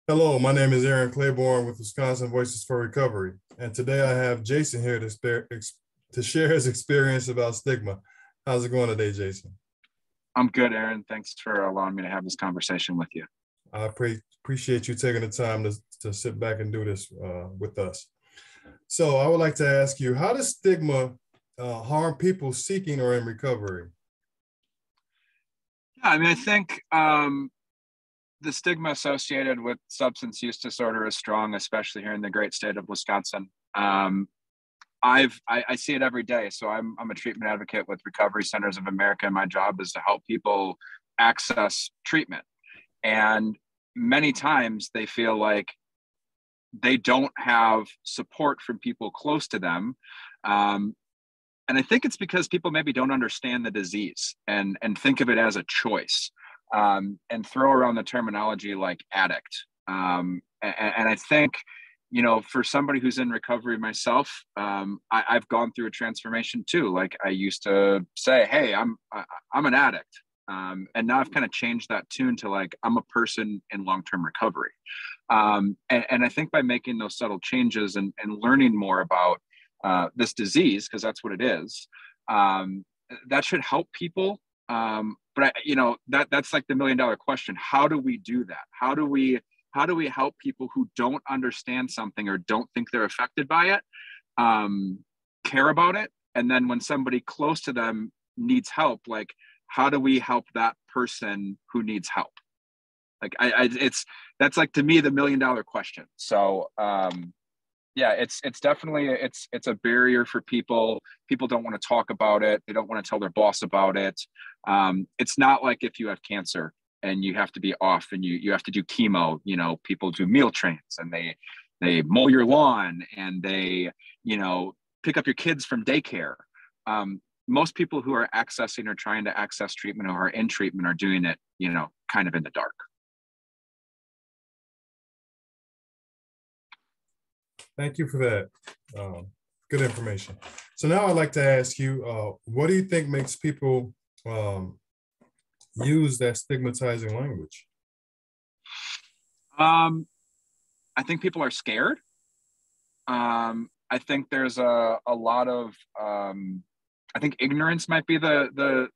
Hello, my name is Aaron Claiborne with Wisconsin Voices for Recovery, and today I have Jason here to share his experience about stigma. How's it going today, Jason? I'm good, Aaron. Thanks for allowing me to have this conversation with you. Appreciate you taking the time to sit back and do this with us. So I would like to ask you, how does stigma harm people seeking or in recovery? Yeah, I think the stigma associated with substance use disorder is strong, especially here in the great state of Wisconsin. I see it every day. So I'm a treatment advocate with Recovery Centers of America, and my job is to help people access treatment. And many times they feel like they don't have support from people close to them. Um, and I think it's because people maybe don't understand the disease and think of it as a choice, and throw around the terminology like addict. And I think, for somebody who's in recovery myself, I've gone through a transformation too. Like I used to say, "Hey, I'm an addict," and now I've kind of changed that tune to like I'm a person in long-term recovery. And I think by making those subtle changes and learning more about this disease, because that's what it is, that should help people. But that's like the $1 million question. How do we do that? How do we help people who don't understand something or don't think they're affected by it, care about it? And then when somebody close to them needs help, like how do we help that person who needs help? Like it's that's like to me the $1 million question. So yeah, it's definitely it's a barrier for people. People don't want to talk about it. They don't want to tell their boss about it. It's not like if you have cancer and you have to be off and you have to do chemo. People do meal trains and they mow your lawn and they pick up your kids from daycare. Most people who are accessing or trying to access treatment or are in treatment are doing it, kind of in the dark. Thank you for that. Good information. So now I'd like to ask you, what do you think makes people um, use that stigmatizing language? Um, I think people are scared. I think there's a lot of I think ignorance might be the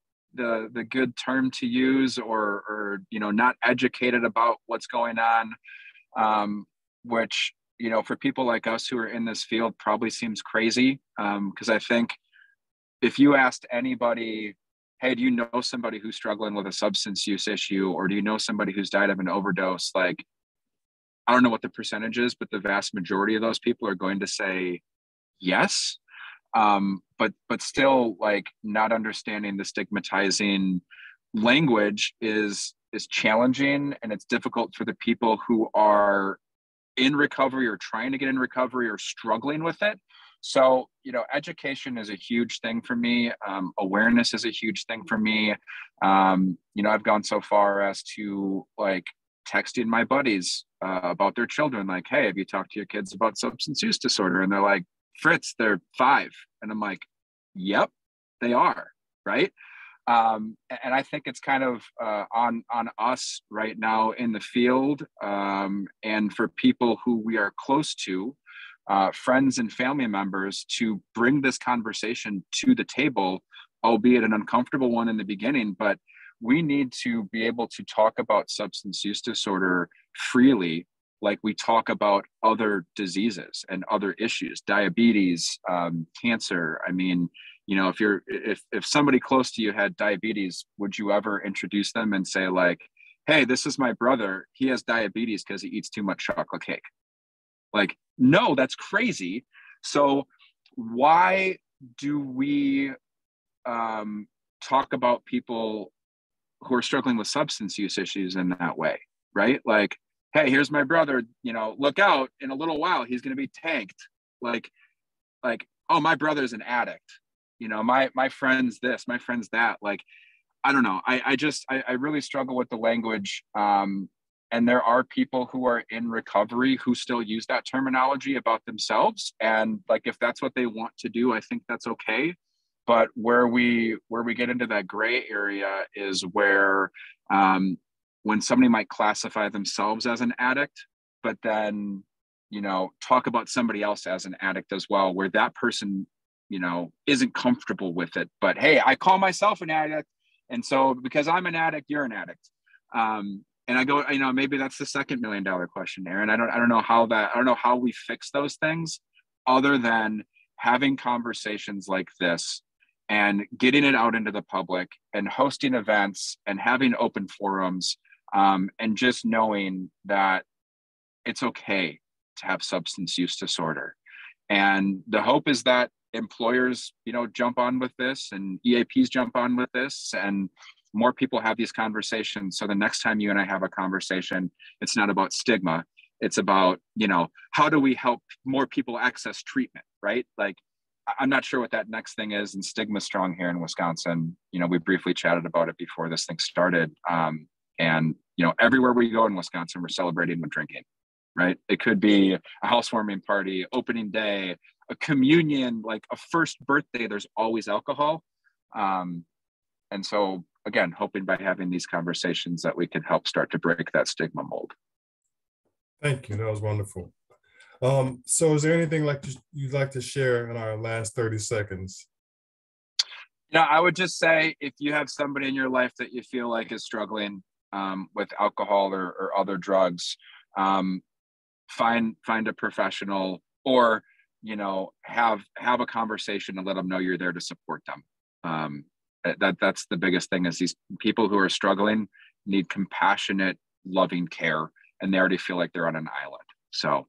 good term to use, or not educated about what's going on, which for people like us who are in this field probably seems crazy, because I think if you asked anybody, hey, do you know somebody who's struggling with a substance use issue, or do you know somebody who's died of an overdose, like I don't know what the percentage is, but the vast majority of those people are going to say yes. But still, like not understanding the stigmatizing language is challenging, and it's difficult for the people who are in recovery or trying to get in recovery or struggling with it. So, education is a huge thing for me. Awareness is a huge thing for me. I've gone so far as to like texting my buddies about their children, like, hey, have you talked to your kids about substance use disorder? And they're like, Fritz, they're 5. And I'm like, yep, they are. Right. And I think it's kind of on us right now in the field, and for people who we are close to, friends and family members, to bring this conversation to the table, albeit an uncomfortable one in the beginning. But we need to be able to talk about substance use disorder freely, like we talk about other diseases and other issues, diabetes, cancer. I mean, if somebody close to you had diabetes, would you ever introduce them and say like, hey, this is my brother, he has diabetes because he eats too much chocolate cake? Like, no, that's crazy. So why do we talk about people who are struggling with substance use issues in that way? Right, like, hey, here's my brother, look out, in a little while he's going to be tanked. Like, oh, my brother's an addict, my friend's this, my friend's that. Like, I don't know, I really struggle with the language. And there are people who are in recovery who still use that terminology about themselves, and like if that's what they want to do, I think that's okay. But where we get into that gray area is where, when somebody might classify themselves as an addict, but then, you know, talk about somebody else as an addict as well, where that person, you know, isn't comfortable with it. But hey, I call myself an addict. And so because I'm an addict, you're an addict. And I go, you know, maybe that's the second $1 million question, Aaron. I don't know how we fix those things other than having conversations like this and getting it out into the public and hosting events and having open forums, and just knowing that it's okay to have substance use disorder. And the hope is that employers, you know, jump on with this and EAPs jump on with this, and more people have these conversations. So the next time you and I have a conversation, it's not about stigma. It's about, you know, how do we help more people access treatment, right? Like, I'm not sure what that next thing is. And stigma strong here in Wisconsin. You know, we briefly chatted about it before this thing started. And, you know, everywhere we go in Wisconsin, we're celebrating with drinking, right? It could be a housewarming party, opening day, a communion, like a first birthday, there's always alcohol. And so, again, hoping by having these conversations that we can help start to break that stigma mold. Thank you. That was wonderful. So is there anything you'd like to share in our last 30 seconds? Yeah, I would just say, if you have somebody in your life that you feel like is struggling with alcohol or other drugs, find a professional, or, you know, have a conversation and let them know you're there to support them. That's the biggest thing, is these people who are struggling need compassionate, loving care, and they already feel like they're on an island. So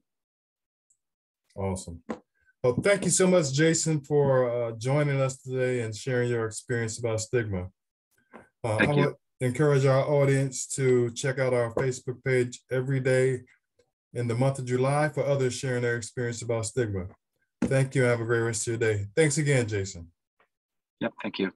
awesome. Well, thank you so much, Jason, for joining us today and sharing your experience about stigma. I would encourage our audience to check out our Facebook page every day in the month of July for others sharing their experience about stigma. Thank you. Have a great rest of your day. Thanks again, Jason. Yep. Thank you.